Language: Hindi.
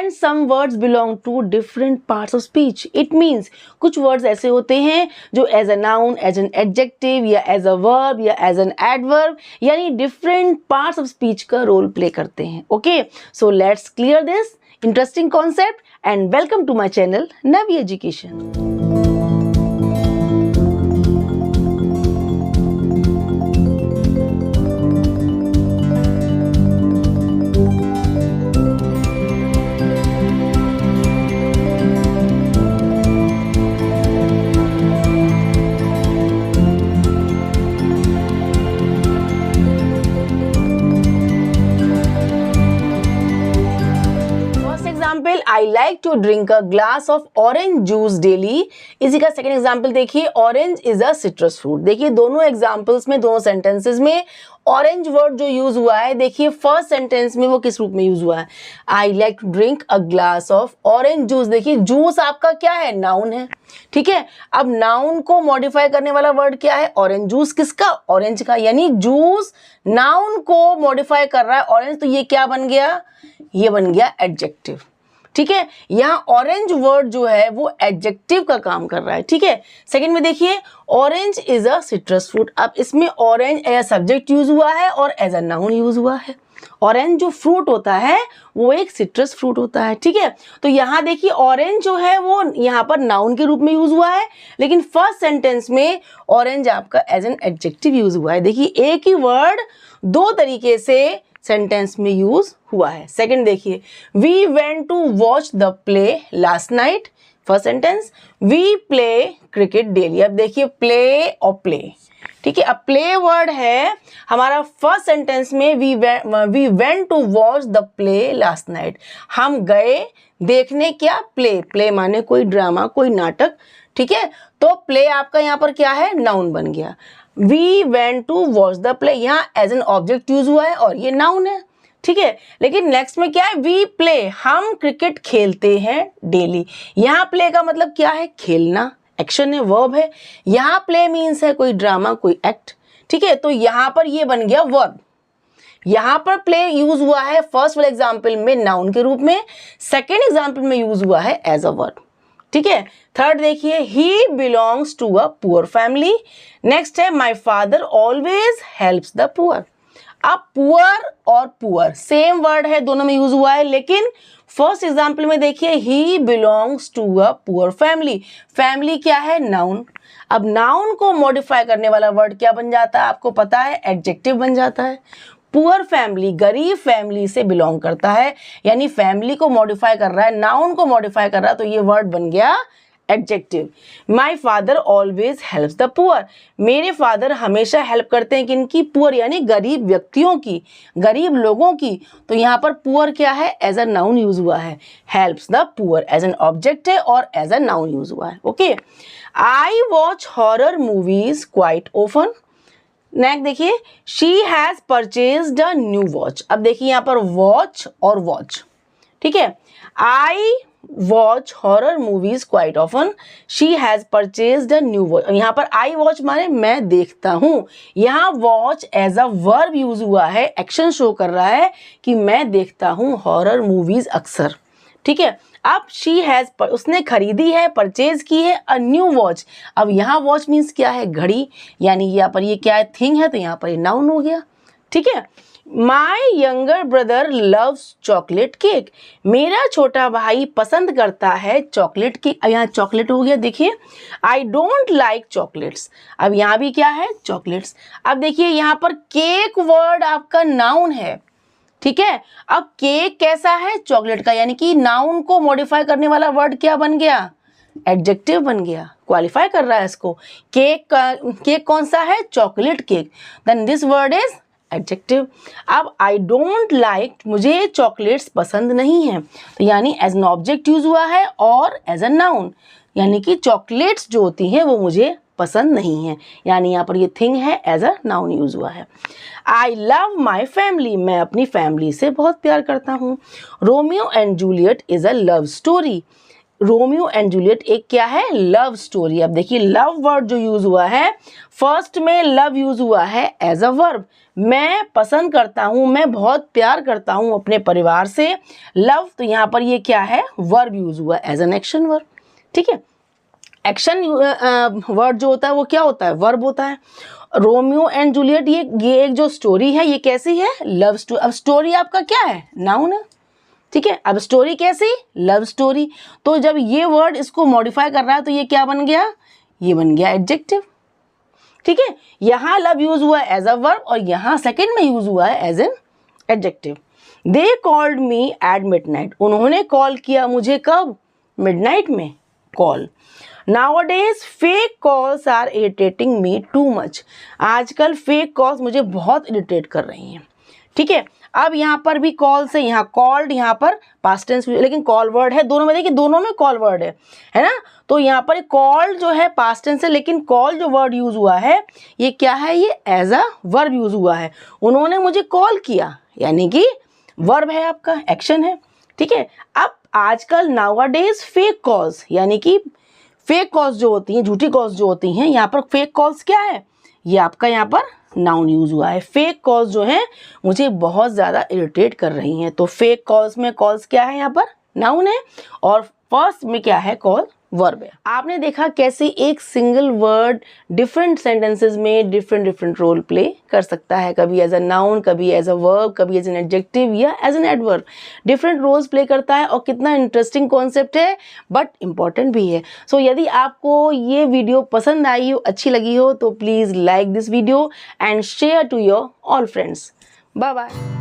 And some words belong to different parts of speech. It means कुछ वर्ड्स ऐसे होते हैं जो as a noun, as an adjective या एज अ वर्ब या एज एन एडवर्ब यानी डिफरेंट पार्ट्स ऑफ स्पीच का रोल प्ले करते हैं। Okay, so let's clear this interesting concept and welcome to my channel Navi education. I like to drink a glass of orange juice daily। इसी का सेकेंड एग्जाम्पल देखिए, orange is a citrus fruit. देखिए दोनों एग्जाम्पल्स में, दोनों सेंटेंसेस में ऑरेंज वर्ड जो यूज हुआ है, देखिए फर्स्ट सेंटेंस में वो किस रूप में यूज हुआ है, I like to drink a glass of orange juice. देखिए जूस आपका क्या है, नाउन है, ठीक है। अब नाउन को मॉडिफाई करने वाला वर्ड क्या है, ऑरेंज जूस। किसका, ऑरेंज का, यानी जूस नाउन को मॉडिफाई कर रहा है ऑरेंज, तो ये क्या बन गया, ये बन गया एडजेक्टिव, ठीक है। यहाँ ऑरेंज वर्ड जो है वो एडजेक्टिव का काम कर रहा है, ठीक है। सेकंड में देखिए, orange is a citrus fruit. अब इसमें ऑरेंज एज सब्जेक्ट यूज हुआ है और एज अ नाउन यूज हुआ है। ऑरेंज जो फ्रूट होता है वो एक सिट्रस फ्रूट होता है, ठीक है। तो यहाँ देखिए ऑरेंज जो है वो यहाँ पर नाउन के रूप में यूज हुआ है, लेकिन फर्स्ट सेंटेंस में ऑरेंज आपका एज एन एडजेक्टिव यूज हुआ है। देखिए एक ही वर्ड दो तरीके से सेंटेंस में यूज हुआ है। सेकंड देखिए, we went to watch the play last night. First sentence, we play cricket daily. अब देखिए प्ले और प्ले, ठीक है। अब प्ले वर्ड है हमारा फर्स्ट सेंटेंस में, we went to watch the play last night. हम गए देखने क्या, प्ले। प्ले माने कोई ड्रामा, कोई नाटक, ठीक है। तो प्ले आपका यहाँ पर क्या है, नाउन बन गया। We went to watch the play, यहाँ एज एन ऑब्जेक्ट यूज हुआ है और ये नाउन है, ठीक है। लेकिन नेक्स्ट में क्या है, वी प्ले, हम क्रिकेट खेलते हैं डेली। यहाँ प्ले का मतलब क्या है, खेलना, एक्शन है, वर्ब है। यहाँ प्ले मीन्स है कोई ड्रामा, कोई एक्ट, ठीक है। तो यहाँ पर ये बन गया वर्ब। यहाँ पर प्ले यूज हुआ है फर्स्ट वाले एग्जाम्पल में नाउन के रूप में, सेकेंड एग्जाम्पल में यूज हुआ है एज अ वर्ब, ठीक है। थर्ड देखिए, he belongs to a poor family. Next है, my father always helps the poor. अब पुअर और पुअर सेम वर्ड है, दोनों में यूज हुआ है, लेकिन फर्स्ट एग्जाम्पल में देखिए he belongs to a poor family. Family क्या है, नाउन। अब नाउन को मॉडिफाई करने वाला वर्ड क्या बन जाता है, आपको पता है, एडजेक्टिव बन जाता है। पुअर फैमिली गरीब फैमिली से बिलोंग करता है, यानी फैमिली को मॉडिफाई कर रहा है, नाउन को मॉडिफाई कर रहा है, तो ये वर्ड बन गया adjective. My father always helps the poor. मेरे फादर हमेशा हेल्प करते हैं किनकी, पुअर यानी गरीब व्यक्तियों की, गरीब लोगों की। तो यहाँ पर पुअर क्या है, एज अ नाउन यूज हुआ है। Helps the poor as an object है और एज अ नाउन यूज हुआ है। Okay, I watch horror movies quite often. Next देखिए, she has purchased a new watch. अब देखिए यहाँ पर वॉच और वॉच, ठीक है। I watch horror movies quite often, she has purchased a new watch. यहाँ पर आई वॉच माने मैं देखता हूँ, यहाँ watch as a verb use हुआ है, एक्शन शो कर रहा है कि मैं देखता हूँ हॉरर मूवीज अक्सर, ठीक है। अब शी हैज, उसने खरीदी है, परचेज की है अ न्यू वॉच। अब यहाँ वॉच मीन्स क्या है, घड़ी, यानी यहाँ पर ये क्या है, थिंग है, तो यहाँ पर ये नाउन हो गया, ठीक है। My younger brother loves chocolate cake. मेरा छोटा भाई पसंद करता है चॉकलेट केक। अब यहाँ चॉकलेट हो गया, देखिए आई डोंट लाइक चॉकलेट्स। अब यहाँ भी क्या है, चॉकलेट्स। अब देखिए यहाँ पर केक वर्ड आपका नाउन है, ठीक है। अब केक कैसा है, चॉकलेट का, यानी कि नाउन को मॉडिफाई करने वाला वर्ड क्या बन गया, एडजेक्टिव बन गया, क्वालिफाई कर रहा है इसको। केक कौन सा है, chocolate cake, then this word is adjective. अब आई डोंट लाइक, मुझे चॉकलेट्स पसंद नहीं है, तो यानी एज एन ऑब्जेक्ट यूज हुआ है और एज अ नाउन, यानी कि चॉकलेट्स जो होती हैं वो मुझे पसंद नहीं है, यानी यहाँ पर ये थिंग है, एज अ नाउन यूज हुआ है। आई लव माई फैमिली, मैं अपनी फैमिली से बहुत प्यार करता हूँ। Romeo and Juliet is a love story. Romeo and Juliet एक क्या है, लव स्टोरी। अब देखिए लव वर्ड जो यूज हुआ है, फर्स्ट में लव यूज हुआ है एज अ वर्ब, मैं पसंद करता हूँ, मैं बहुत प्यार करता हूँ अपने परिवार से। लव, तो यहाँ पर ये क्या है, वर्ब यूज हुआ एज एन एक्शन वर्ब। ठीक है, एक्शन वर्ड जो होता है वो क्या होता है, वर्ब होता है। रोमियो एंड जूलियट ये एक जो स्टोरी है ये कैसी है, लव स्टोरी। अब स्टोरी आपका क्या है, नाउन है। ठीक है, अब स्टोरी कैसी, लव स्टोरी। तो जब ये वर्ड इसको मॉडिफाई कर रहा है तो ये क्या बन गया, ये बन गया एडजेक्टिव। ठीक है, यहाँ लव यूज हुआ है एज अ वर्ब और यहाँ सेकंड में यूज हुआ है as an adjective. They called me at midnight, उन्होंने कॉल किया मुझे कब, मिडनाइट में call. Nowadays fake calls are irritating me too much, आजकल फेक कॉल्स मुझे बहुत इरिटेट कर रही हैं। ठीक है, अब यहाँ पर भी कॉल से, यहाँ कॉल्ड, यहाँ पर पास्ट टेंस, लेकिन कॉल वर्ड है दोनों में, देखिए दोनों में कॉल वर्ड है ना। तो यहाँ पर कॉल जो है पास्ट टेंस है, लेकिन कॉल जो वर्ड यूज हुआ है ये क्या है, ये एज अ वर्ब यूज हुआ है। उन्होंने मुझे कॉल किया यानी कि वर्ब है आपका, एक्शन है। ठीक है, अब आजकल नाउअडेज फेक कॉल्स, यानी कि फेक कॉल्स जो होती हैं, झूठी कॉल्स जो होती हैं, यहाँ पर फेक कॉल्स क्या है, ये आपका यहाँ पर नाउन यूज हुआ है। फेक कॉल्स जो हैं मुझे बहुत ज़्यादा इरिटेट कर रही हैं। तो फेक कॉल्स में कॉल्स क्या है, यहाँ पर नाउन है, और फर्स्ट में क्या है, कॉल वर्ब है। आपने देखा कैसे एक सिंगल वर्ड डिफरेंट सेंटेंसेस में डिफरेंट रोल प्ले कर सकता है, कभी एज अ नाउन, कभी एज अ वर्ब, कभी एज एन एडजेक्टिव या as an adverb, different roles play करता है। और कितना इंटरेस्टिंग कॉन्सेप्ट है, बट इम्पॉर्टेंट भी है। सो यदि आपको ये वीडियो पसंद आई हो, अच्छी लगी हो, तो please like this video and share to your all friends. Bye bye.